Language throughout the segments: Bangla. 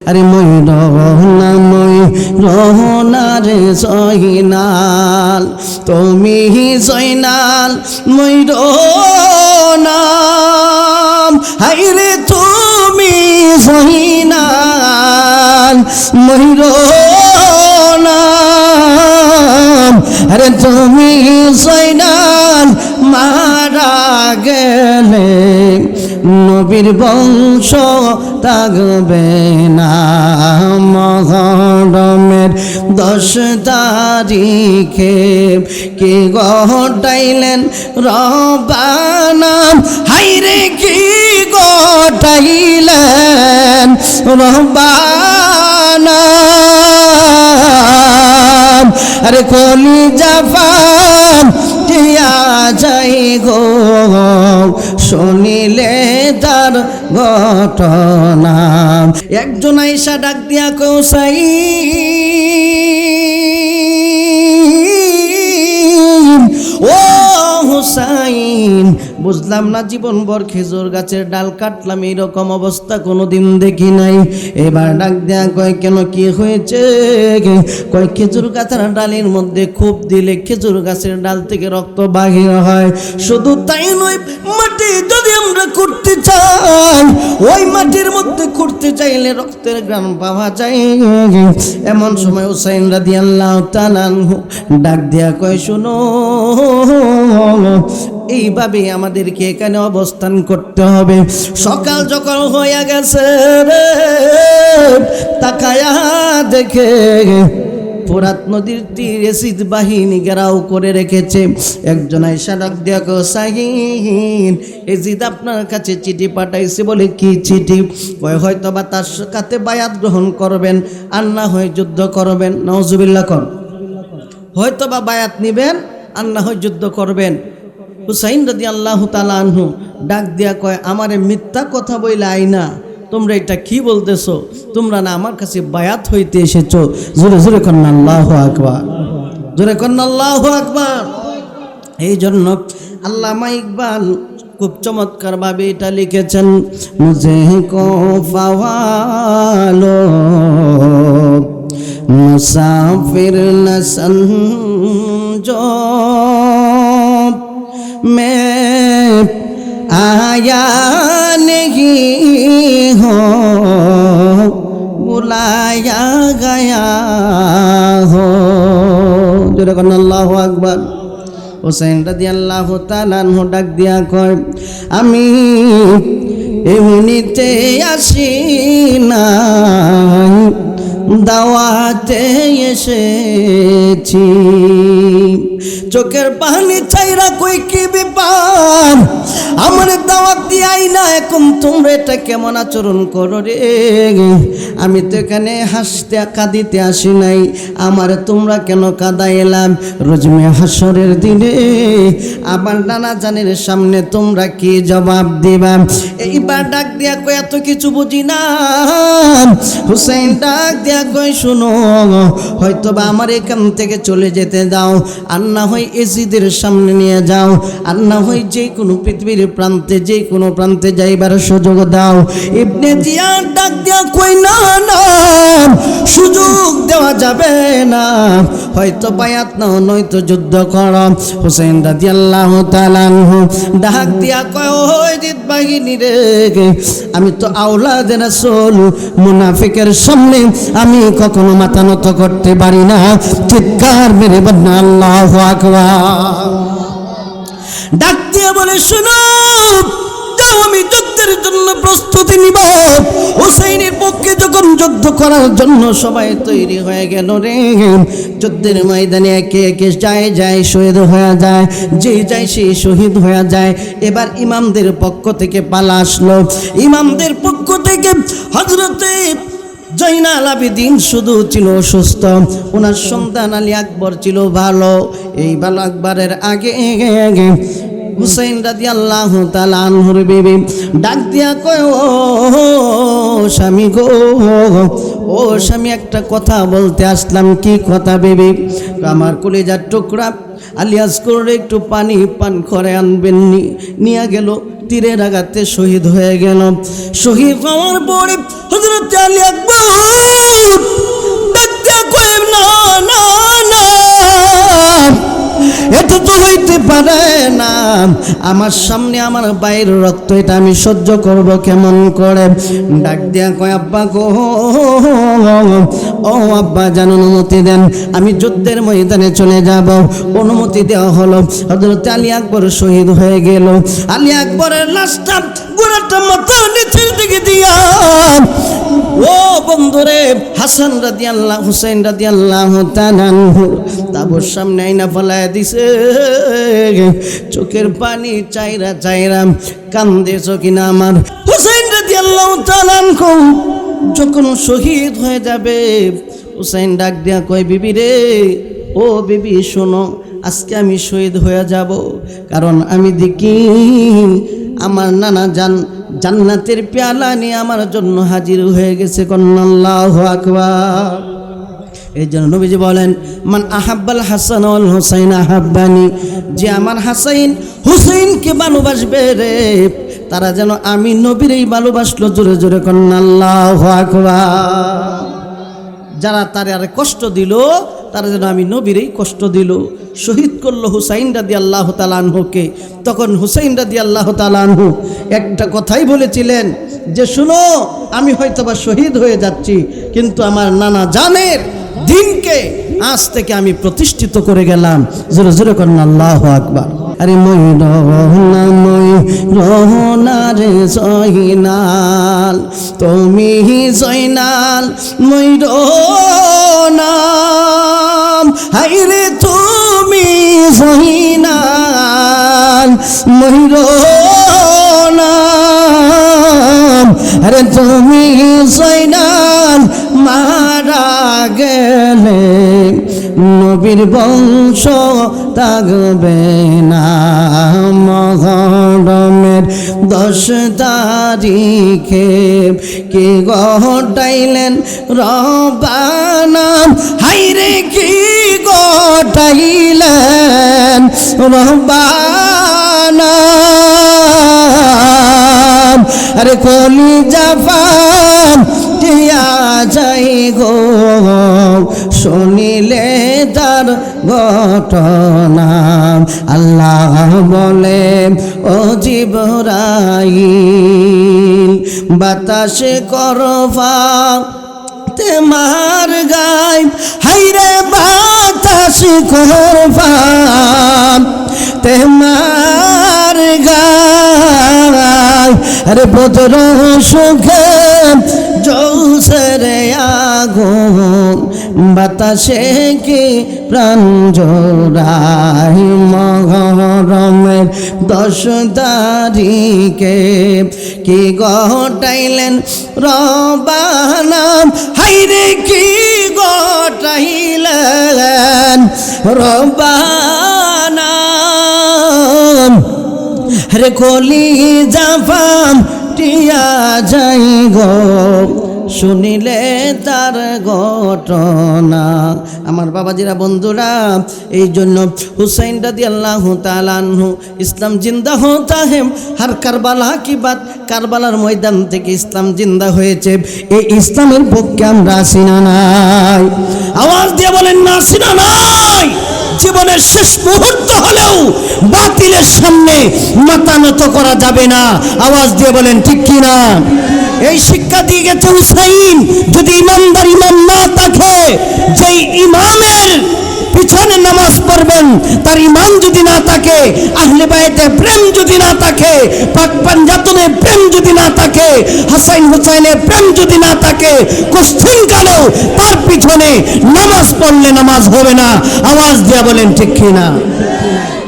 আরে মই রহনা রে জয়নাল, তুমি জয়নাল মই রহনা, হাইরে তুমি জয়নাল মই রহনা, আরে তুমি জয়নাল মারা গেলে নবীর বংশ থাকবে না। মহরমের 10 তারিখে কি ঘটাইলেন রব্বানা, হাইরে কি ঘটাইলেন রব্বানা, আরে কলিজা ফাটিয়া যাই গো শুনিলে তার ঘটনা। একজন আইসা ডাক দিয়া কৌসাই, ও হুসাইন, বুঝলাম না জীবনভর খেজুর গাছের ডাল কাটলাম, এরকম অবস্থা কোনোদিন দেখি নাই। এবার ডাক দেয়া কয় কেন, কি হয়েছে? কয় খেজুর গাছের ডালের মধ্যে খুব দিলে খেজুর গাছের ডাল থেকে রক্ত বাহির হয়। শুধু তাই নয়, মাটি যদি আমরা করতে চাই, ওই মাটির মধ্যে করতে চাইলে রক্তের ঘ্রাণ পাওয়া যায়। এমন সময় হুসাইন রাদিয়াল্লাহু তাআলা ডাক দেয়া কয়, শোনো, এইভাবে আমাদেরকে এখানে অবস্থান করতে হবে। সকাল যখন হয়ে গেছে রে, তাকায়া দেখে ফোরাত নদীর তীরে এসিদ বাহিনী ঘেরাও করে রেখেছে। একজন আয়েশা ডাক দিয়া কয়, সাইন, এজিদ আপনার কাছে চিঠি পাঠাইছে। বলে কি চিঠি? কয় হয়তো বা তার সাথে বায়াত গ্রহণ করবেন, আর না হয় যুদ্ধ করবেন। নাউজুবিল্লাহ কর। হয়তো বা বায়াত নিবেন, আর না হয় যুদ্ধ করবেন। হুসাইন রাদিয়াল্লাহু তাআলা আনহু ডাক দিয়া কয়, আমারে মিথ্যা কথা বইলে আইনা, তোমরা এটা কি বলতেছো? তোমরা না আমার কাছে বায়াত হইতে এসেছো? জোরে জোরে কন্না আল্লাহু আকবার, জোরে কন্না আল্লাহু আকবার। এই জন্য আল্লামা ইকবাল খুব চমৎকার ভাবে এটা লিখেছেন, মুঝে কো ফাওয়ালো মুসাফির ন সমঝো, मैं आया नहीं हो बुलाया गया हो। যেরকম আল্লাহু আকবার। হুসাইন রাদিয়াল্লাহু তাআলা আনহু ডাক দিয়া কয়, আমি এমনিতে আসি না, দাওয়াতে এসেছি। চোখের পানি চাইরা কই কি ব্যাপার, আমার দাওয়াত দিয়াই না, এখন তোমরা এটা কেমন আচরণ করো রে? আমি তো এখানে হাসতে কাঁদিতে আসি নাই, আমার তোমরা কেন কাঁদাইলাম? রোজমে হাসরের দিনে আবার নানা জানের সামনে তোমরা কি জবাব দিবা? এইবার ডাক দিয়া কই, এত কিছু বুঝি না। হুসাইন ডাক দিয়া কই, শুনো, হয়তো বা আমার এখান থেকে চলে যেতে দাও, আর না হয় এজিদের সামনে নিয়ে যাও, আর না হয় যে কোনো পৃথিবীর প্রান্তে, যে কোনো প্রান্তে যাইবার সুযোগ দাও। ইবনে জিয়াদ ডাক দিয়া কই, না না, সুযোগ দেওয়া যাবে না, হয়তো বায়াত নাও, নয়তো যুদ্ধ করো। হুসাইন রাদিয়াল্লাহু তাআলা আনহু ডাক দিয়া কয়, ও এজিদ বাহিনী রে, আমি তো আওলাদে রাসূল, মুনাফিকের সামনে আমি কখনো মাথা নত করতে পারি না। চিৎকার মেরে বলনা আল্লাহু আকবার। ডাক দিয়ে বলে, শুনো, যাও, আমি যুদ্ধের জন্য প্রস্তুতি নিব। হুসাইনের পক্ষে যখন যুদ্ধ করার জন্য সবাই তৈরি হয়ে গেল রে, যুদ্ধের ময়দানে একে একে যায় শহীদ হয়ে যায়, যে যায় সে শহীদ হয়ে যায়। এবার ইমামদের পক্ষ থেকে পালা আসলো। ইমামদের পক্ষ থেকে হযরতে জয়নাল আবেদিন শুধু ছিল অসুস্থ, ওনার সন্তান আলী আকবর ছিল ভালো। এই ভালো আকবরের আগে হুসাইন রাদিয়াল্লাহু তাআলা আনহুর বিবি ডাক দিয়া কয়, ও স্বামী গো, ও স্বামী, একটা কথা বলতে আসলাম। কি কথা বিবি? আমার কলিজার টুকরা আলিয়াস করে একটু পানি পান করে আনবেন। নিয়ে গেল, তীরের আঘাতে শহীদ হয়ে গেল। শহীদ হওয়ার পরে হযরত আলী আকবর আমার সামনে আমার বাইরের রক্ত, এটা আমি সহ্য করব কেমন করে? ডাক দিয়া কয়, আব্বা গো, ও আব্বা জান, অনুমতি দেন, আমি যুদ্ধের ময়দানে চলে যাব। অনুমতি দেওয়া হলো। হযরত আলী আকবর শহীদ হয়ে গেল। আলী আকবরের লাশটা গোড়াটা মাথার নিচের দিকে দিয়া, ও বন্ধুরে, হাসান রাদিয়াল্লাহু, হুসাইন রাদিয়াল্লাহু তাআলা তাবুর সামনে আইনা ফলায় দিছে। চোখের পানি চাইরা চাইরা কান্দেছো কিনা আমার হুসাইন রাদিয়াল্লাহু তাআলা যখন শহীদ হয়ে যাবে, হুসাইন ডাক দিয়া কয়, বিবি রে, ও বিবি শোনো, আজকে আমি শহীদ হয়ে যাব, কারণ আমি দেখি আমার নানা জান্নাতের পেয়ালা নিয়ে আমার জন্য হাজির হয়ে গেছে। আল্লাহু আকবার। এই জন্য নবীজি বলেন, মান আহাব্বাল হাসান ওয়াল হুসাইন আহাব্বানি, যে আমার হাসাইন হুসাইনকে ভালোবাসবে রে, তারা যেন আমি নবীরই ভালোবাসলো। জোরে জোরে কন্না আল্লাহু আকবার। যারা তারে আর কষ্ট দিল, তারা যেন আমি নবীরই কষ্ট দিল। শহীদ করলো হুসাইন রাদিয়াল্লাহু তাআলা আনহুকে। তখন হুসাইন রাদিয়াল্লাহু তাআলা আনহু একটা কথাই বলেছিলেন যে, শুনো, আমি হয়তোবা শহীদ হয়ে যাচ্ছি, কিন্তু আমার নানা জানের দিনকে আজ থেকে আমি প্রতিষ্ঠিত করে গেলাম। জোরে জোরে করেন আল্লাহু আকবার। আরে মই রহনা রে জয়নাল, তুমি জয়নাল মই রহনা, হাইরে তুমি জয়নাল মই রহনা, আরে তুমি জয়নাল মারা গেলে নবীর বংশ থাকবে না। মহরমের 10 তারিখে কি ঘটাইলেন রব্বানা, হাইরে কি ঘটাইলেন রব্বানা, আরে কলিজা ফাটিয়া যাই গো শুনিলে তার ঘটনা। আল্লাহ বলে, ও জিবরাইল, বাতাসে করফা মার গায়, হাইরে বাতাস করফা মার গায়, আরে বদর সুখে জৌসরে আগুন, বাতাসে কি প্রাণ জোড়াই। মহরমের 10 তারিখে কি ঘটাইলেন রব্বানা, হাইরে কি ঘটাইলেন রব্বানা, রে কলিজা ফাটিয়া যাই গো শুনিলে তার ঘটনা। আমার বাবাজিরা, বন্ধুরা, এই জন্য হুসাইন রাদিয়াল্লাহু তাআলা আনহু, ইসলাম জিন্দা হতা है हर কারবালা কি বাত, কারবালার ময়দান থেকে ইসলাম জিন্দা হয়েছে। এই ইসলামের পক্ষে আমরা আছি না নাই? আওয়াজ দিয়ে বলেন না, আছি না নাই? জীবনের শেষ মুহূর্ত হলেও বাতিলের সামনে মাথা নত করা যাবে না। আওয়াজ দিয়ে বলেন ঠিক কি না? এই শিক্ষা দিয়ে গেছে হুসাইন, যদি ইমানদার ইমাম না থাকে, যেই ইমামের পিছনে নামাজ পড়বেন তার ইমান যদি না থাকে, আহলে বাইতে প্রেম যদি না থাকে, পাক পাঞ্জাতনের প্রেম যদি না থাকে, হাসান হুসাইনের প্রেম যদি না থাকে, কষ্টিন কালেও তার পিছনে নামাজ পড়লে নামাজ হবে না। আওয়াজ দিয়ে বলেন ঠিক কি না?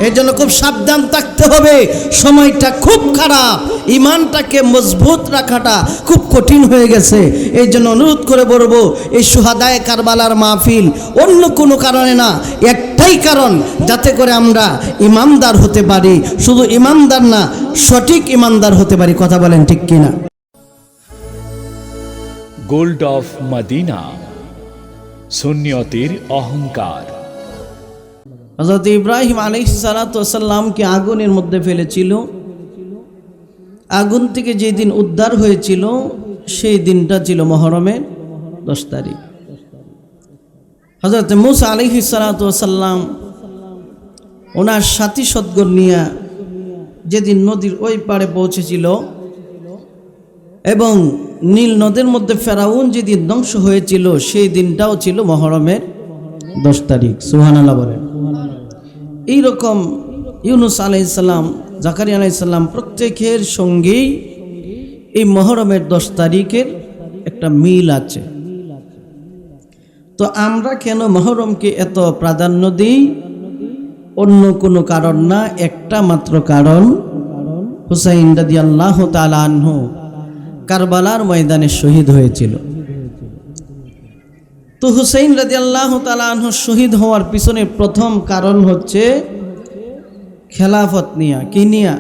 এই জন্য খুব সাবধান থাকতে হবে। সময়টা খুব খারাপ, ইমানটাকে মজবুত রাখাটা খুব কঠিন হয়ে গেছে। এই জন্য অনুরোধ করে বলবো, এই সুহাদায়ে কারবালার মাহফিল অন্য কোনো কারণে না, একটাই কারণ, যাতে করে আমরা ইমানদার হতে পারি। শুধু ইমানদার না, সঠিক ইমানদার হতে পারি। কথা বলেন ঠিক কিনা? গোল্ড অফ মদিনা, সুন্নিয়তের অহংকার। হযরত ইব্রাহিম আলাইহিস সালাতু ওয়াস সালামকে আগুনের মধ্যে ফেলেছিল। আগুন থেকে যেদিন উদ্ধার হয়েছিল সেই দিনটা ছিল মুহররমের 10 তারিখ। হযরত মূসা আলাইহিস সালাতু ওয়াস সালাম ওনার সাথী সদগর নিয়ে যেদিন নদীর ওই পাড়ে পৌঁছেছিল এবং নীল নদের মধ্যে ফেরাউন যেদিন ধ্বংস হয়েছিল সেই দিনটাও ছিল মহরমের 10 তারিখ। সুবহানাল্লাহ বলেন। এইরকম ইউনুস আলাইহিস সালাম, জাকারিয়া আলাইহিস সালাম প্রত্যেকের সঙ্গেই এই মহরমের 10 তারিখের একটা মিল আছে। তো আমরা কেন মহরমকে এত প্রাধান্য দিই? অন্য কোনো কারণ না, একটা মাত্র কারণ, হুসাইন রাদিয়াল্লাহু তাআলা আনহু কারবালার ময়দানে শহীদ হয়েছিল। তো হুসাইন রাদিয়াল্লাহু তাআলা আনহু শহীদ হওয়ার পিছনে প্রথম কারণ হচ্ছে খেলাফত নিয়া। কি নিয়া?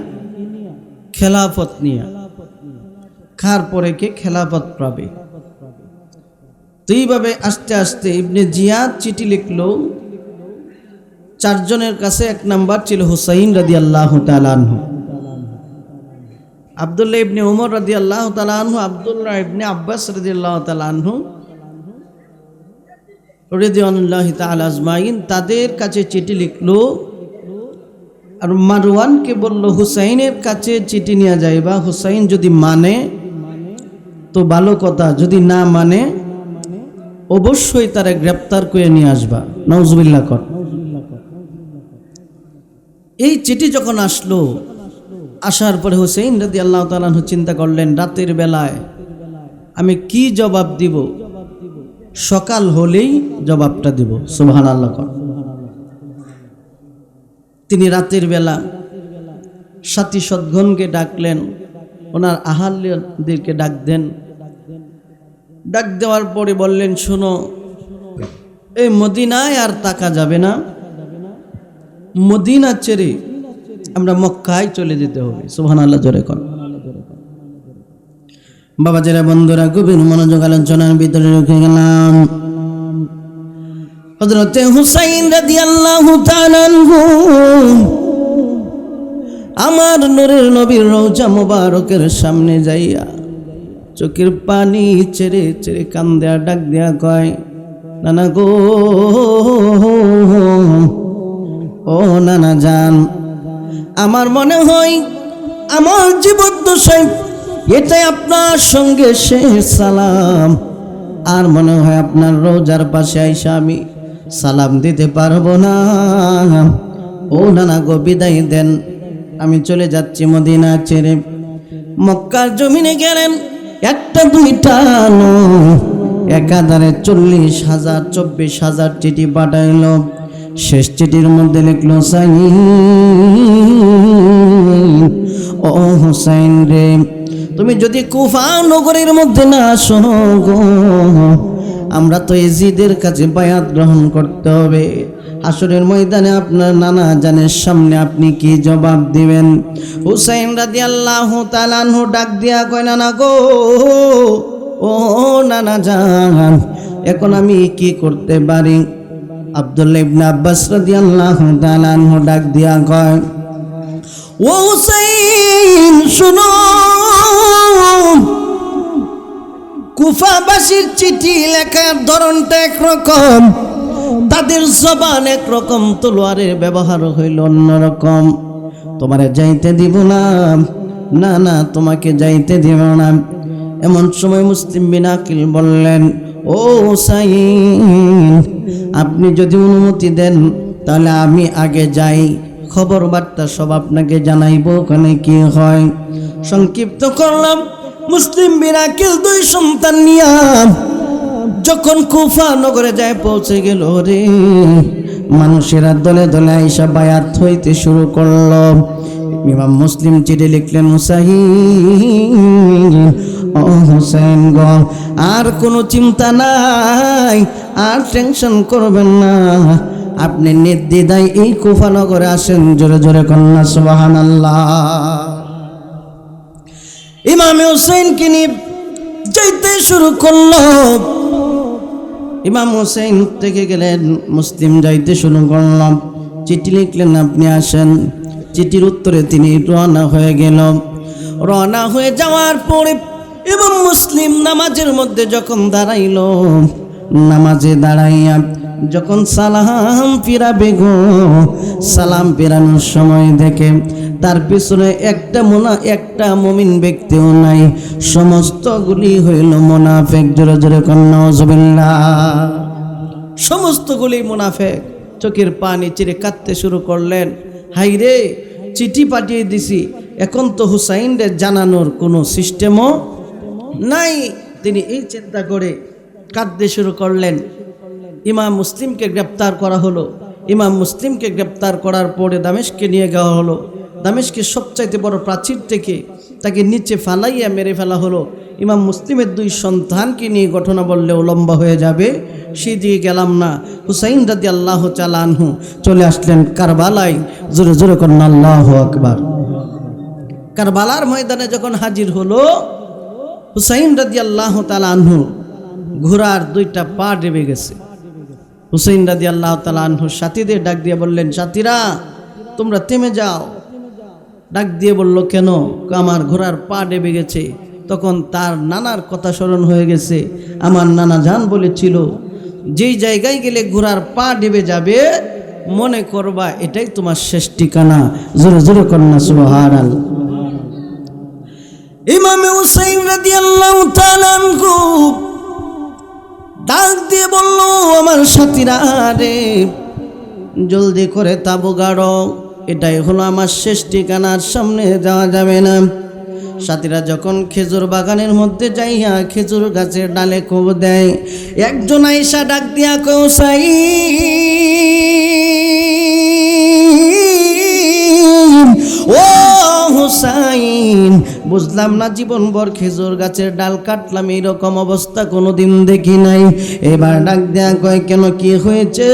খেলাফত নিয়া। কার পরে কে খেলাফত পাবে। তো এইভাবে আস্তে আস্তে ইবনে জিয়াদ চিঠি লিখলো 4 জনের কাছে। 1 নাম্বার ছিল হুসাইন রাদিয়াল্লাহু তাআলা আনহু, আব্দুল্লাহ ইবনে উমর রাদিয়াল্লাহু তাআলা আনহু, আব্দুল্লাহ ইবনে আব্বাস রাদিয়াল্লাহু তাআলা আনহু রাদিয়াল্লাহু তাআলা আজমাইন, তাদের কাছে চিঠি লিখলো। আর মারওয়ানকে বলল হুসাইনের কাছে চিঠি নিয়ে যাইবা, হুসাইন যদি মানে তো ভালো কথা, যদি না মানে অবশ্যই তারা গ্রেপ্তার করে নিয়ে আসবা। নাউজুবিল্লাহ কর। এই চিঠি যখন আসলো, আসার পরে হুসাইন রাদিয়াল্লাহু তাআলা আনহু চিন্তা করলেন, রাতের বেলায় আমি কি জবাব দিব? সকাল হলেই জবাবটা দিব। সুবহানাল্লাহ কর। তিনি রাতের বেলা সাথী সদ্গণকে ডাকলেন, ওনার আহালদেরকে ডাক দেন। ডাক দেওয়ার পরে বললেন, শোনো, এই মদিনায় আর তাকা যাবে না, মদিনা ছেড়ে আমরা মক্কায় চলে যেতে হবে। সুবহানাল্লাহ জোরে কর। বাবা যারা বন্ধুরা, গভীর মনোযোগ আলোচনার ভিতরে রেখে গেলাম। হযরত হুসাইন রাদিয়াল্লাহু তাআলা আনহু আমার নূরের নবীর রওজা মোবারকের সামনে যাইয়া চোখের পানি ছেড়ে ছেড়ে কান্দে আর ডাক দেয়া কয়, নানা গো, ও নানা জান, আমার মনে হয় আমার জীবদ্দশায় এটাই আপনার সঙ্গে শেষ সালাম। আর মনে হয় আপনার রোজার পাশে আইসা আমি সালাম দিতে পারবো না। ও নানা গো, বিদায় দেন, আমি চলে যাচ্ছি মদিনা ছেড়ে। মক্কার জমিনে গেলেন, একটা দুইটা নয়, একাধারে 40,000 24,000 চিঠি পাঠাইল। শেষ চিঠির মধ্যে লিখলো, ও হুসাইন রে, তুমি যদি কুফা নগরের মধ্যে না আসো গো, আমরা তো এজিদের কাছে বায়াত গ্রহণ করতে হবে। হাসরের ময়দানে আপনার নানা জানের সামনে আপনি কি জবাব দিবেন? হুসাইন রাদিয়াল্লাহু তাআলা আনহু ডাক দিয়া কয়, নানা গো, ও নানা জান, এখন আমি কি করতে পারি? আব্দুল্লাহ ইবনে আব্বাস রাদিয়াল্লাহু তাআলা আনহু ডাক দিয়া কয়, ও হুসাইন শুনো, কুফাবাসীর চিঠি লেখার ধরনটা একরকম, তাদের জবান একরকম, তলোয়ারের ব্যবহার হইল অন্যরকম। তোমারে যাইতে দিব না, না না, তোমাকে যাইতে দিব না। এমন সময় মুসলিম বিন আকিল বললেন, ও হুসাইন, আপনি যদি অনুমতি দেন তাহলে আমি আগে যাই, খবর বার্তা সব আপনাকে জানাইবো, ওখানে কি হয়। সংক্ষিপ্ত করলাম, মুসলিম বিন আকিল 2 সন্তান নিয়া যখন কুফা নগরে যায় পৌঁছে গেল রে, মানুষেরা দলে দলে আইসা বায়াত হইতে শুরু করলো। ইমাম মুসলিম চিঠি লিখলেন, হুসাইন, ও হুসাইন গো, আর কোনো চিন্তা নাই, আর টেনশন করবেন না, আপনি নির্দ্বিধায় এই কুফা নগরে আসেন। জোরে জোরে কন্যা সুবহানাল্লাহ। ইমাম হুসাইনকে নিয়ে যাইতে শুরু করলো। ইমাম হুসাইন থেকে গেলেন, মুসলিম যাইতে শুরু করলাম। চিঠি লিখলেন, আপনি আসেন। চিঠির উত্তরে তিনি রওনা হয়ে গেল। রওনা হয়ে যাওয়ার পরে ইমাম মুসলিম নামাজের মধ্যে যখন দাঁড়াইল, নামাজে দাঁড়াইয়া যখন সালাম ফিরাবে গো, সালাম ফিরানোর সময় দেখে তার পিছনে একটা মুমিন ব্যক্তিও নাই, সমস্তগুলি হইল মুনাফিক। জোরে জোরে কোন নাউজুবিল্লাহ। সমস্তগুলি মুনাফিক। চোখের পানি চিরে কাঁদতে শুরু করলেন, হাই রে, চিঠি পাঠিয়ে দিছি, এখন তো হুসাইনরে জানানোর কোনো সিস্টেমও নাই। তিনি এই চিন্তা করে কাঁদতে শুরু করলেন। ইমাম মুসলিমকে গ্রেপ্তার করা হলো। ইমাম মুসলিমকে গ্রেপ্তার করার পরে দামেস্কে নিয়ে যাওয়া হলো। দামেস্কের সবচাইতে বড় প্রাচীর থেকে তাকে নিচে ফালাইয়া মেরে ফেলা হলো। ইমাম মুসলিমের 2 সন্তানকে নিয়ে ঘটনা বললেও লম্বা হয়ে যাবে, সেই দিকে গেলাম না। হুসাইন রাদিয়াল্লাহু তাআলা আনহু চলে আসলেন কারবালায়। জোরে জোরে করেন আল্লাহু আকবার। কারবালার ময়দানে যখন হাজির হলো, হুসাইন রাদিয়াল্লাহু তাআলা আনহু ঘোড়ার 2টা পা ডেবে গেছে। হুসাইন রাদিয়াল্লাহু তাআলা আনহু সাথীদের ডাক দিয়ে বললেন, সাথীরা তোমরা থেমে যাও। ডাক দিয়ে বলল, কেন? আমার ঘোড়ার পা ডেবে গেছে। তখন তার নানার কথা স্মরণ হয়ে গেছে। আমার নানা জান বলেছিল, যেই জায়গায় গেলে ঘোড়ার পা ডেবে যাবে মনে করবা এটাই তোমার শেষ ঠিকানা। জোরে জোরে কন্যা সুবহানাল্লাহ। ইমাম হুসাইন রাদিয়াল্লাহু তাআলা আনহু ডাক দিয়ে বলল, আমার সাথীরা রে, জলদি করে তাবু গাড়ো, এটাই হলো আমার শেষ ঠিকানার, সামনে যাওয়া যাবে না। সাথীরা যখন খেজুর বাগানের মধ্যে যাইয়া খেজুর গাছের ডালে কোপ দেয়, একজন আয়েশা ডাক দিয়া কয়, হুসাইন, ও হুসাইন, বুঝলাম না জীবনভর খেজুর গাছের ডাল কাটলাম, এইরকম অবস্থা কোনোদিন দেখি নাই। এবার ডাক দেয়া কয়, কেন কি হয়েছে?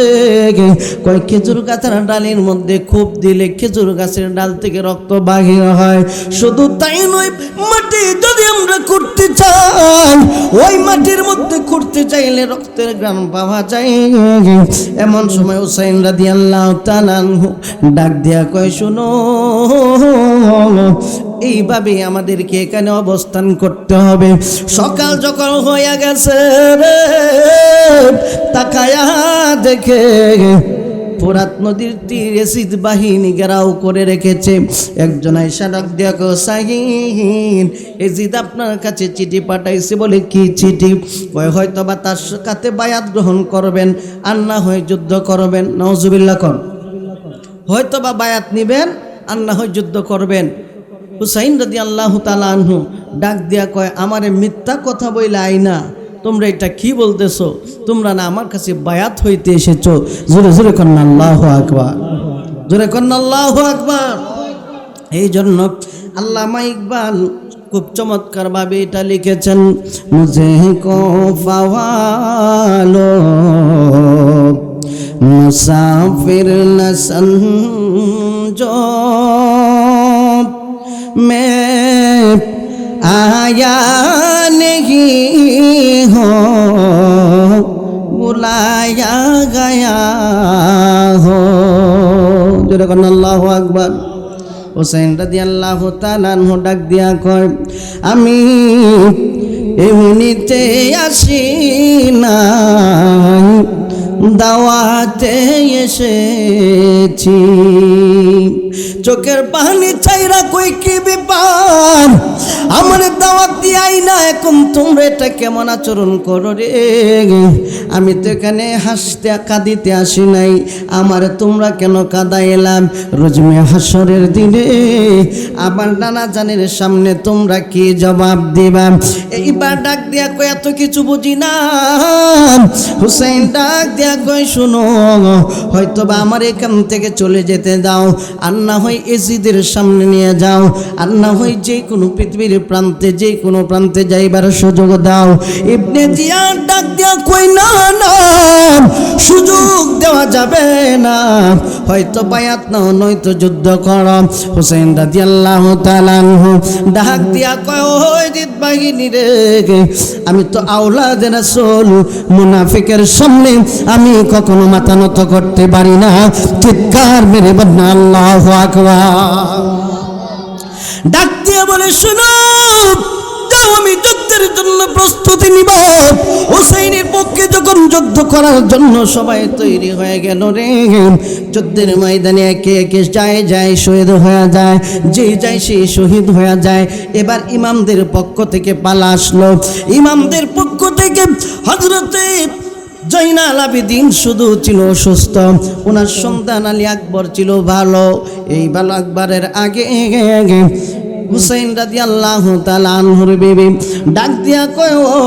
কয়, খেজুর গাছের ডালের মধ্যে খুব দিলে খেজুর গাছের ডাল থেকে রক্ত বাহির হয়। শুধু তাই নয়, মাটি যদি আমরা করতে চাই, ওই মাটির মধ্যে করতে চাইলে রক্তের ঘ্রাণ পাওয়া যায়। এমন সময় হুসাইন রাদিয়াল্লাহু তাআলা আনহু ডাক দেয়া কয়, শোনো, এইভাবে আমাদেরকে এখানে অবস্থান করতে হবে। সকাল যখন হয়ে গেছে, তাকায়া দেখে ফোরাত নদীর তীরে এসিদ বাহিনী ঘেরাও করে রেখেছে। একজন আয়েশা ডাক দিয়া কয়, হুসাইন, এজিদ আপনার কাছে চিঠি পাঠাইছে। বলে, কি চিঠি? কয়, হয়তো বা তার সাথে বায়াত গ্রহণ করবেন, আর না হয় যুদ্ধ করবেন। নাউজুবিল্লাহ কর। হয়তো বা বায়াত নিবেন, আর না হয় যুদ্ধ করবেন। হুসাইন রাদিয়াল্লাহু তাআলা আনহু ডাক দিয়া কয়, আমারে মিথ্যা কথা বইলে আইনা, তোমরা এটা কি বলতেছো? তোমরা না আমার কাছে বায়াত হইতে এসেছো? জোরে জোরে কন্না আল্লাহু আকবার, জোরে কন্না আল্লাহু আকবার। এই জন্য আল্লামা ইকবাল খুব চমৎকার ভাবে এটা লিখেছেন, মুঝে কো ফাওয়ালো মুসাফির ন সমঝো, मैं आया नहीं हो, बुलाया गया हो। যেরকম আল্লাহু আকবার। হুসাইন রাদিয়াল্লাহু তাআলা আনহু ডাক দিয়া কয়, আমি এমনিতে আসি না, দাওয়াতে এসেছি। চোখের পানি চাইরা কই, কি ব্যাপার? আমার দাওয়াত দিয়াই না, এখন তোমরা এটা কেমন আচরণ করো রে? আমি তো এখানে হাসতে কাঁদিতে আসি নাই, আমার তোমরা কেন কাঁদাইলাম? রোজমে হাসরের দিনে আমার নানা জানের সামনে তোমরা কি জবাব দিবা? এইবার ডাক দিয়া কই, এত কিছু বুঝি না। হুসাইন ডাক দিয়া কই, শুনো, হয়তো বা আমার এখান থেকে চলে যেতে দাও, আর না হয় এজিদের সামনে নিয়ে যাও, আর না হয় যে কোনো পৃথিবীর প্রান্তে, যে কোনো প্রান্তে যাইবার সুযোগ দাও। ইবনে জিয়াদ ডাক দিয়া কই, না না, সুযোগ দেওয়া যাবে না, হয়তো বায়াত নাও, নয়তো যুদ্ধ করো। হুসাইন রাদিয়াল্লাহু তাআলা আনহু ডাক দিয়া কয়, ওই জিদ বাহিনী রে, আমি তো আওলাদে রাসূল, মুনাফিকের সামনে আমি কখনো মাথা নত করতে পারি না। চিৎকার মেরে বলনা আল্লাহু আকবার। ডাক দিয়ে বলে, শুনো, যাও, আমি যুদ্ধের জন্য প্রস্তুতি নিব। হুসাইনের পক্ষে যখন যুদ্ধ যুদ্ধ করার জন্য সবাই তৈরি হয়ে গেল রে। যুদ্ধের ময়দানে একে একে যায় শহীদ হয়ে যায়, যে যায় সেই শহীদ হয়ে যায়। এবার ইমামদের পক্ষ থেকে পালা আসলো। ইমামদের পক্ষ থেকে হযরতে জয়নাল আবেদিন শুধু ছিল অসুস্থ, ওনার সন্তান আলী আকবর ছিল ভালো। এই ভালো আকবরের আগে হুসাইন রাদিয়াল্লাহু তাআলা আনহুর বিবি ডাক দিয়া কয়, ও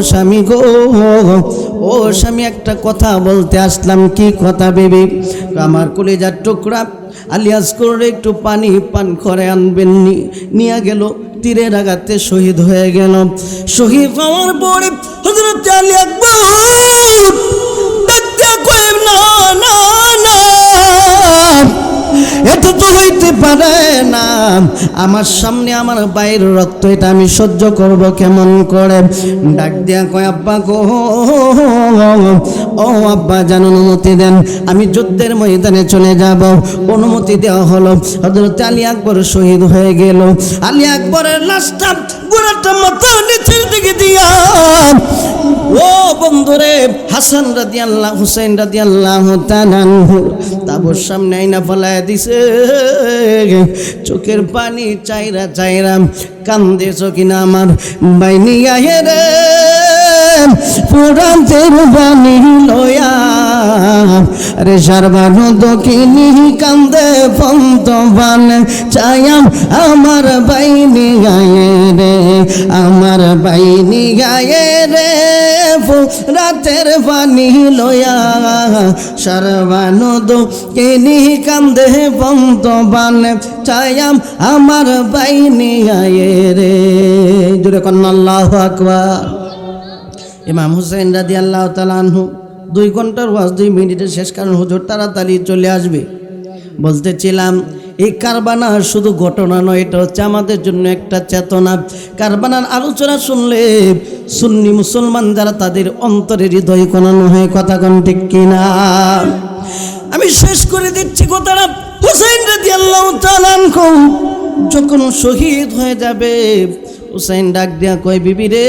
স্বামী গো, ও স্বামী, একটা কথা বলতে আসলাম। কি কথা বিবি? আমার কলিজার টুকরা আলী আসগর একটু পানি পান করে আনবেন। নিয়ে গেল, তীরের আঘাতে শহীদ হয়ে গেল। শহীদ হওয়ার পরে হযরত আলী আকবর ডাক দিয়া কয়, না না না, এটা তো হইতে পারে না। আমার সামনে আমার ভাইয়ের রক্ত, এটা আমি সহ্য করব কেমন করে? ডাক দিয়া কয়, আব্বা গো, ও আব্বা জান, অনুমতি দেন, আমি যুদ্ধের ময়দানে চলে যাব। অনুমতি দেওয়া হলো। হযরত আলী আকবর শহীদ হয়ে গেল। আলী আকবরের লাশটা গোড়াটা মাথার নিচের দিকে দিয়া, ও বন্ধুরে, হাসান রাদিয়াল্লাহু হুসাইন রাদিয়াল্লাহু তাআলা তাবুর সামনে আইনা ফেলায় দিছে। চোখের পানি চাইরা চাইরা কান্দে চকিনা আমার বাইনি আহে রে, পুরাতের বাণী লয়া রে সারবানো দকিনি কান্দে পন্তবান চায়াম আমার বাইনি গায়ে রে, আমার বাইনি গায়ে রে, রাতের পানি লয়া সারবানো দকিনি কান্দে পন্তবান চায়াম আমার বাইনি গায়ে রে। জোরে কন্না আল্লাহু আকবার। ইমাম হুসাইন রাদিয়াল্লাহু তাআলা আনহু 2 ঘন্টার ওয়াজ 2 মিনিটে শেষ, কারণ হুজুর তাড়াতাড়ি চলে আসবে। বলতেছিলাম, এই কারবানার শুধু ঘটনা নয়, এটা হচ্ছে আমাদের জন্য একটা চেতনা। কারবানার আলোচনা শুনলে সুন্নি মুসলমান যারা, তাদের অন্তরের হৃদয় কোনানো হয়। কথা কোন ঠিক কিনা? আমি শেষ করে দিচ্ছি কথাটা। হুসাইন রাদিয়াল্লাহু তাআলা আনহু যখন শহীদ হয়ে যাবে, হুসাইন ডাক দিয়া কয়, বিবি রে,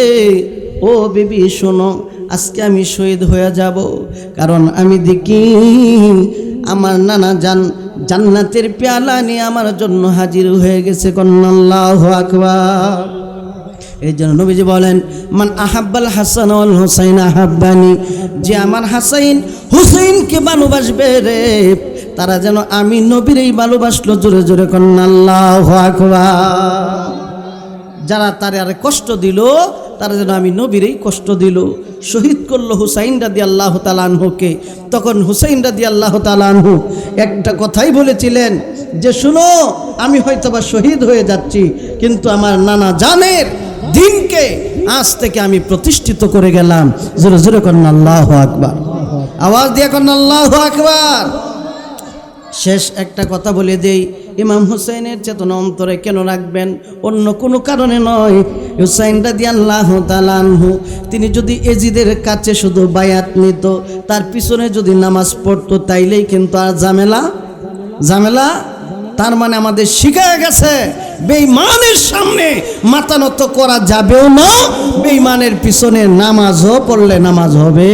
ও বিবি শোনো, আজকে আমি শহীদ হয়ে যাব, কারণ আমি দেখি আমার নানা জান্নাতের পেয়ালা নিয়ে আমার জন্য হাজির হয়ে গেছে। কন্না আল্লাহু আকবার। এই জন্য নবীজি বলেন, মান আহাব্বাল হাসান ওয়াল হুসাইন আহাব্বানি, যে আমার হাসাইন হুসাইনকে ভালোবাসবে রে, তারা যেন আমি নবীরই ভালোবাসলো। জোরে জোরে কন্না আল্লাহু আকবার। যারা তারে আর কষ্ট দিল, তারা যেন আমি নবীরই কষ্ট দিল। শহীদ করলো হুসাইন রাদিয়াল্লাহু তাআলা আনহুকে। তখন হুসাইন রাদিয়াল্লাহু তাআলা আনহু একটা কথাই বলেছিলেন যে, শুনো, আমি হয়তোবা শহীদ হয়ে যাচ্ছি, কিন্তু আমার নানা জানের দিনকে আজ থেকে আমি প্রতিষ্ঠিত করে গেলাম। জোরে জোরে কন্না আল্লাহু আকবার। আওয়াজ দিয়ে কন্না আল্লাহু আকবার। শেষ একটা কথা বলে দেই, ইমাম হুসাইনের চেতনা অন্তরে কেন রাখবেন? অন্য কোনো কারণে নয়। হুসাইন রাদিয়াল্লাহু তাআলা আনহু তিনি যদি এজিদের কাছে শুধু বায়াত নিত, তার পিছনে যদি নামাজ পড়তো, তাইলেই কিন্তু আর ঝামেলা। তার মানে আমাদের শিখায় গেছে, বেঈমানের সামনে মাথা নত করা যাবেও না, বেঈমানের পিছনে নামাজও পড়লে নামাজ হবে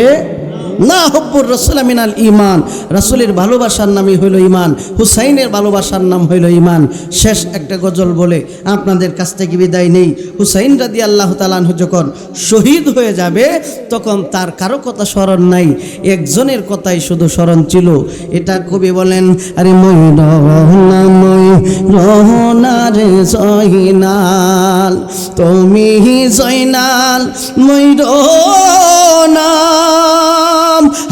না। হব্বুর রাসূল মিনাল ঈমান, রাসূলের ভালোবাসার নামই হইল ঈমান, হুসাইনের ভালোবাসার নাম হইল ঈমান। শেষ একটা গজল বলে আপনাদের কাছ থেকে বিদায় নেই। হুসাইন রাদিয়াল্লাহু তাআলা আনহু যখন শহীদ হয়ে যাবে, তখন তার কারো কথা স্মরণ নাই, একজনের কথাই শুধু স্মরণ ছিল। এটা কবি বলেন, আরে মই রহনা রে জয়নাল, তুমি জয়নাল মই রহনা,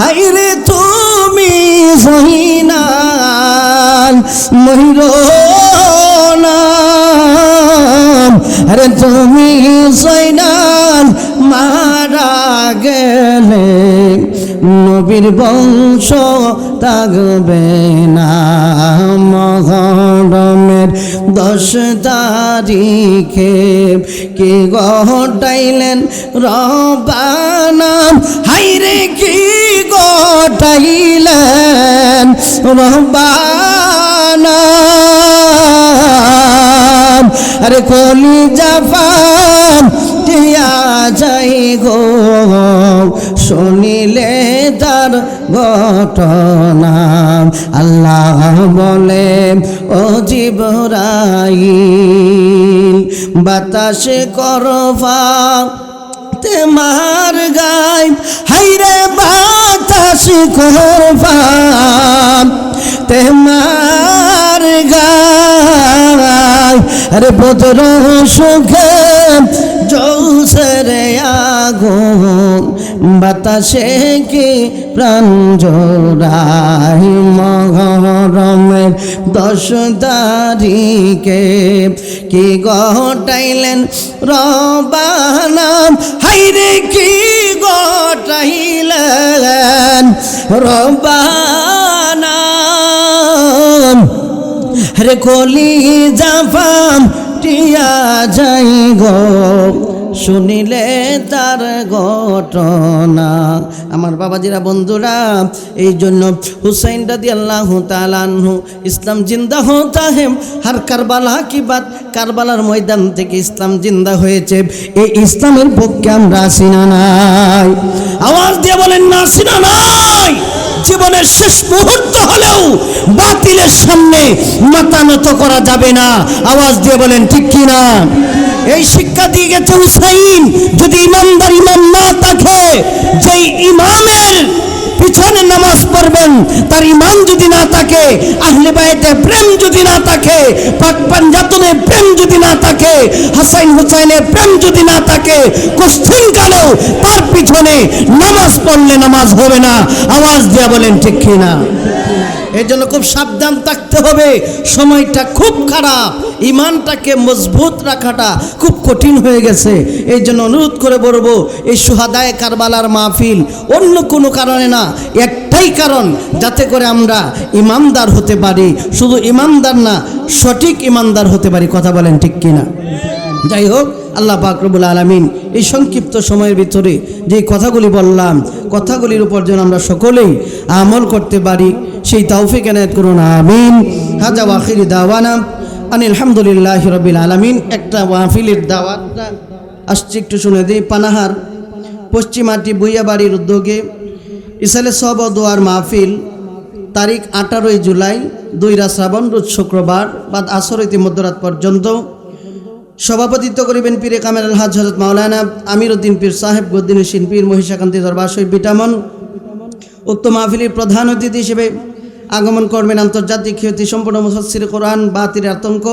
হাইরে তুমি জয়নাল মহিরনা, আরে তুমি জয়নাল মারা গেলে নবীর বংশ থাকবে না। মহরমের 10 তারিখে কি ঘটাইলেন রব্বানা, হাইরে কি ঘটাইলেন রব্বানা, আরে কলিজা ফাটিয়া যায় গো শুনিলে তার ঘটনা। আল্লাহ বলে ও জিবরাইল বাতাসে করবা মার গায় হাইরে বাতাস করবা মার গায় আরে বদর সুখে জৌসরে আগুন বাতাসে কি প্রাণ জোড়াই মহরমের 10 তারিখে কি ঘটাইলেন রবানা হাইরে কি ঘটাইলেন রবানা রে কলি জাফাম টিয়া যাই গো শুনিলে তার ঘটনা। আমার বাবাজিরা বন্ধুরা এই জন্য হুসাইন রাদিয়াল্লাহু তাআলা আনহু ইসলাম জিন্দা হতা হে হর কারবালা কি বাত কারবালার ময়দান থেকে ইসলাম জিন্দা হয়েছে। এই ইসলামের পক্ষে আমরা আছি না নাই? আওয়াজ দিয়ে বলেন না আছি না নাই? জীবনের শেষ মুহূর্ত হলেও বাতিলের সামনে মাথা নত করা যাবে না। আওয়াজ দিয়ে বলেন ঠিক কি না? এই শিক্ষা দিয়ে গেছে হুসাইন যদি ইমানদার ইমাম না থাকে, যেই ইমামের পিছনে নামাজ পড়বেন তার ইমান যদি না থাকে, আহলে বাইতে প্রেম যদি না থাকে, পাক পাঞ্জাতনে প্রেম যদি না থাকে, হাসান হুসাইনের প্রেম যদি না থাকে, কুস্তিন কালেও তার পিছনে নামাজ পড়লে নামাজ হবে না। আওয়াজ দিয়ে বলেন ঠিক কি না? এই জন্য খুব সাবধান থাকতে হবে। সময়টা খুব খারাপ, ইমানটাকে মজবুত রাখাটা খুব কঠিন হয়ে গেছে। এই জন্য অনুরোধ করে বলবো এই সুহাদায়ে কারবালার মাহফিল অন্য কোনো কারণে না, একটাই কারণ যাতে করে আমরা ইমানদার হতে পারি। শুধু ইমানদার না, সঠিক ইমানদার হতে পারি। কথা বলেন ঠিক কিনা? যাই হোক, আল্লাহ পাক রব্বুল আলামিন এই সংক্ষিপ্ত সময়ের ভিতরে যে কথাগুলি বললাম, কথাগুলির উপর যেন আমরা সকলেই আমল করতে পারি, সেই তৌফিক এনায়েত করুন, আমিন। হাজা ওয়াখিরি দাওয়ানা আনিল হামদুলিল্লাহি রাব্বিল আলামিন। একটা মাহফিলের দাওয়াতটা আসছে, একটু শুনে দিই। পানাহার পশ্চিমাটি বুইয়াবাড়ির উদ্যোগে ইসালে সব দোয়ার মাহফিল তারিখ 18 জুলাই 2 শ্রাবণ রোজ শুক্রবার বাদ আসর হইতে মধ্যরাত পর্যন্ত। সভাপতিত্ব করিবেন পীরে কামেল আলহাজ হযরত মাওলানা আমির উদ্দিন পীর সাহেব গদ্দিন হোসেন পীর মহিষাকান্তি দরবার শরীফ বিটামন। উক্ত মাহফিলের প্রধান অতিথি হিসেবে আগমন করবেন আন্তর্জাতিক খ্যাতি সম্পন্ন মুফাসসির কোরআন বাতিলের আতঙ্ক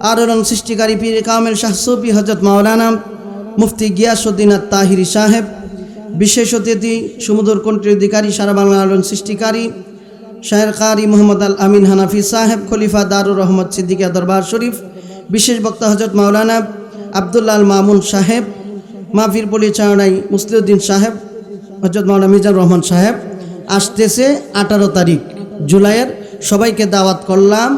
আলোড়ন সৃষ্টিকারী পীর কামেল শাহ সুফি হযরত মাওলানা মুফতি গিয়াসউদ্দিন আত-তাহিরি সাহেব। বিশেষ অতিথি সুমধুর কণ্ঠের অধিকারী সারা বাংলা আলোড়ন সৃষ্টিকারী শায়ের কারি মোহাম্মদ আল আমিন হানাফি সাহেব খলিফা দারুর রহমত সিদ্দিকিয়া দরবার শরীফ। বিশেষ বক্তা হযরত মাওলানা আব্দুল্লাহ আল মামুন সাহেব। মাহফিল পরিচালনায় মুসলিউদ্দিন সাহেব, হযরত মাওলানা মিজানুর রহমান সাহেব। আসতেছে 18 তারিখ জুলাইয়ের। সবাইকে দাওয়াত করলাম।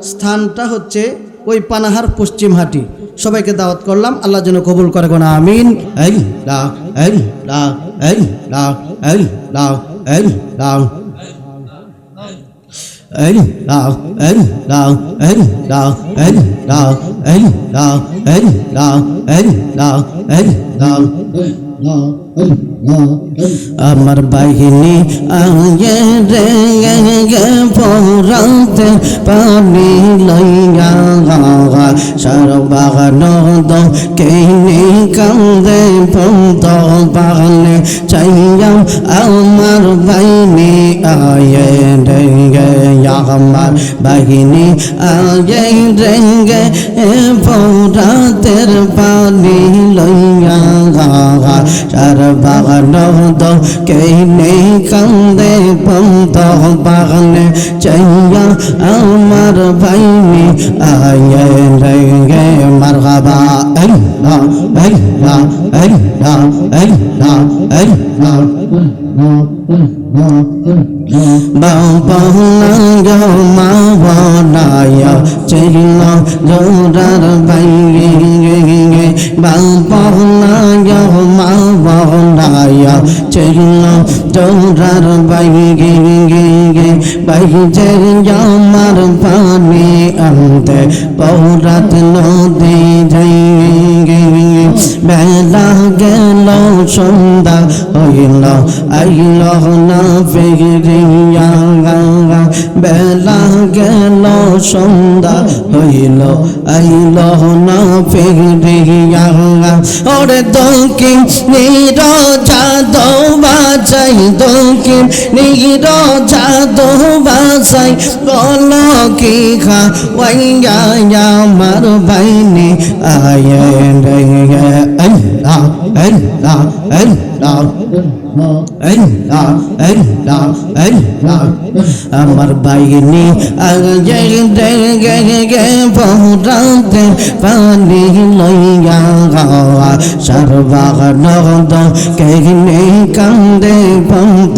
স্থানটা হচ্ছে ওই পানাহার পশ্চিমহাটি। সবাইকে দাওয়াত করলাম, আল্লাহ যেন কবুল করে কোন আমিন। এই লা এই লা এই লা এই লা এই লা এই লা এই লা এই লা এই লা এই লা এই লা এই লা এই লা। আমার বাহিনী আগে রে পরাতে পানি লইয়া সর্বাগন কেনে কান্দে পন্ত পালে চাইয়া আমার বাহিনী আয়ে রেঙ্গে আমার বাহিনী আগে রেঙ্গে পরাতের পানি লইয়া সর্বাগন কেনে কান্দে পন্ত পালে চাইয়া আমার বাহিনী আয়ে রেঙ্গে মারহাবা আল্লাহ আল্লাহ আল্লাহ আল্লাহ আল্লাহ। বাবা মা বনায়া চিল জোরার বাইরে বাবা মা বনায়া চিল জোরার বাইরে বাইরে আমার পানি আনতে পৌরাত নদী যাই বেলা গেল সন্ধ্যা হইল আইল না ফিরিয়া বেলা গেল সন্ধ্যা হইল আইল না ফিরিয়া ওরে দক্ষিণ জাদু বাজাই দক্ষিণ জাদু বাজাই বল কি খা ওয়াইয়া আমার বাইনি আয়ে রে আল্লাহ আল্লাহ আল্লাহ আমার বাইনি আগে গে বহুরাতে পানি লইয়া গাওয়া সর্বাগন কেনে কান্দে পন্ত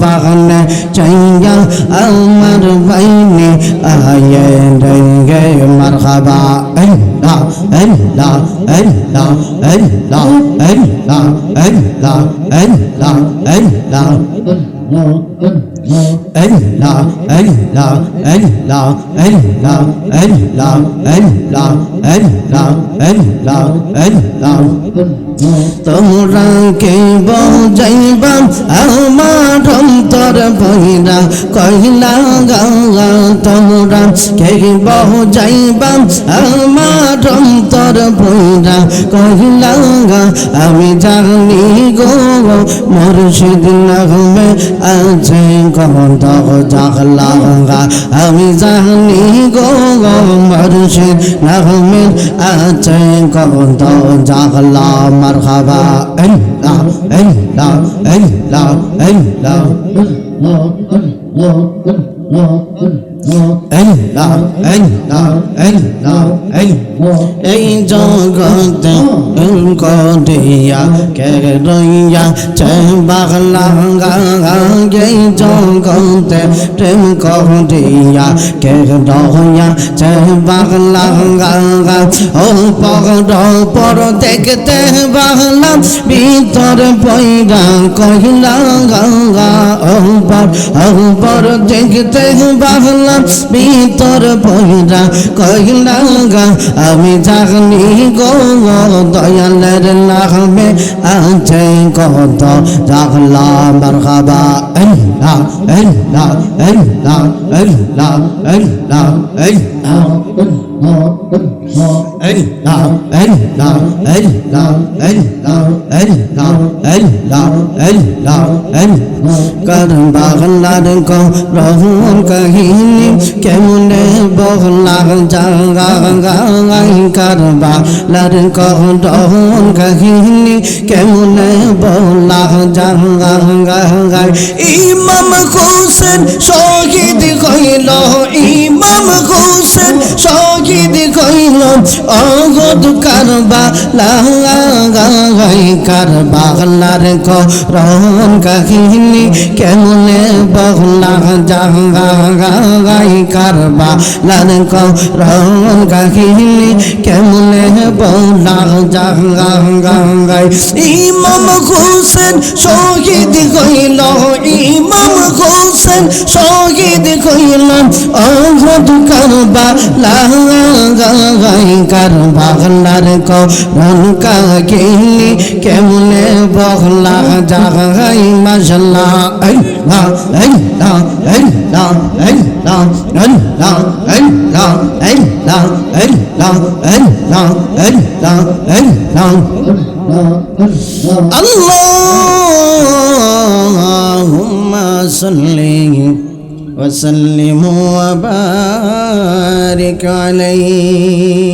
বাগনে চাইয়া আমার বাইনি আয়ে রে মারহাবা আল্লাহ আল্লাহ আল্লাহ আল্লাহ আল্লাহ আল্লাহ আল্লাহ আল্লাহ আল্লাহ আল্লাহ আল্লাহ আল্লাহ আল্লাহ আল্লাহ আল্লাহ আল্লাহ আল্লাহ তোমরা কে বজাইবা আমার অন্তর বইরা কইলা গাওয়া তোমরা কে বজাইবা আমার অন্তর বইরা কইলা আমি জানি গো মুর্শিদ নামে আছে গন্ধ জাগলা আমি জানি গো মুর্শিদ নামে আছে গন্ধ জাগলা মারহাবা আল্লাহ আল্লাহ আল্লাহ আল্লাহ আল্লাহ আল্লাহ আল্লাহ এই জগতে করিয়া কে রইয়া চে বাংলা এই জগতে প্রেম করিয়া কে রইয়া চে বাংলা ও পর দেখতে বাংলা ভিতর পয়রা কহিলা ও পর দেখতে বাংলা ভিতর পয়রা কহিলা আমি জানি গো দয়ালের নামে আছে কত জাগলা মারহাবা আল্লাহ আল্লাহ আল্লাহ আল্লাহ আল্লাহ আল্লাহ আল্লাহ আল্লাহ আল্লাহ আল্লাহ আল্লাহ আল্লাহ আল্লাহ কর বাংলার কো রহুন কাহিনী কেমনে বহলা জাগাই কর বাংলার কো রহুন কাহিনী কেমনে বহলা জাগাই ইমাম হোসেন শহীদ হইল ইমাম হোসেন শহীদ হইল অগদ কারবালায় কারবালার করন কাহিনী কেমনে বহলা জাগাই কারবালার করন কাহিনী কেমনে বহলা জাগাই ইমাম হোসেন শহীদ হইল ইমাম হোসেন শহীদ হইল অগদ কারবালায় কারবালার করন কাহিনী কেমনে বহলা জাগাই মাশাআল্লাহ আল্লাহ আল্লাহ আল্লাহ আল্লাহ আল্লাহ আল্লাহ আল্লাহ আল্লাহ আল্লাহ আল্লাহ আল্লাহ আল্লাহুম্মা সাল্লি ওয়া সাল্লিম ওয়া বারিক আলাইহি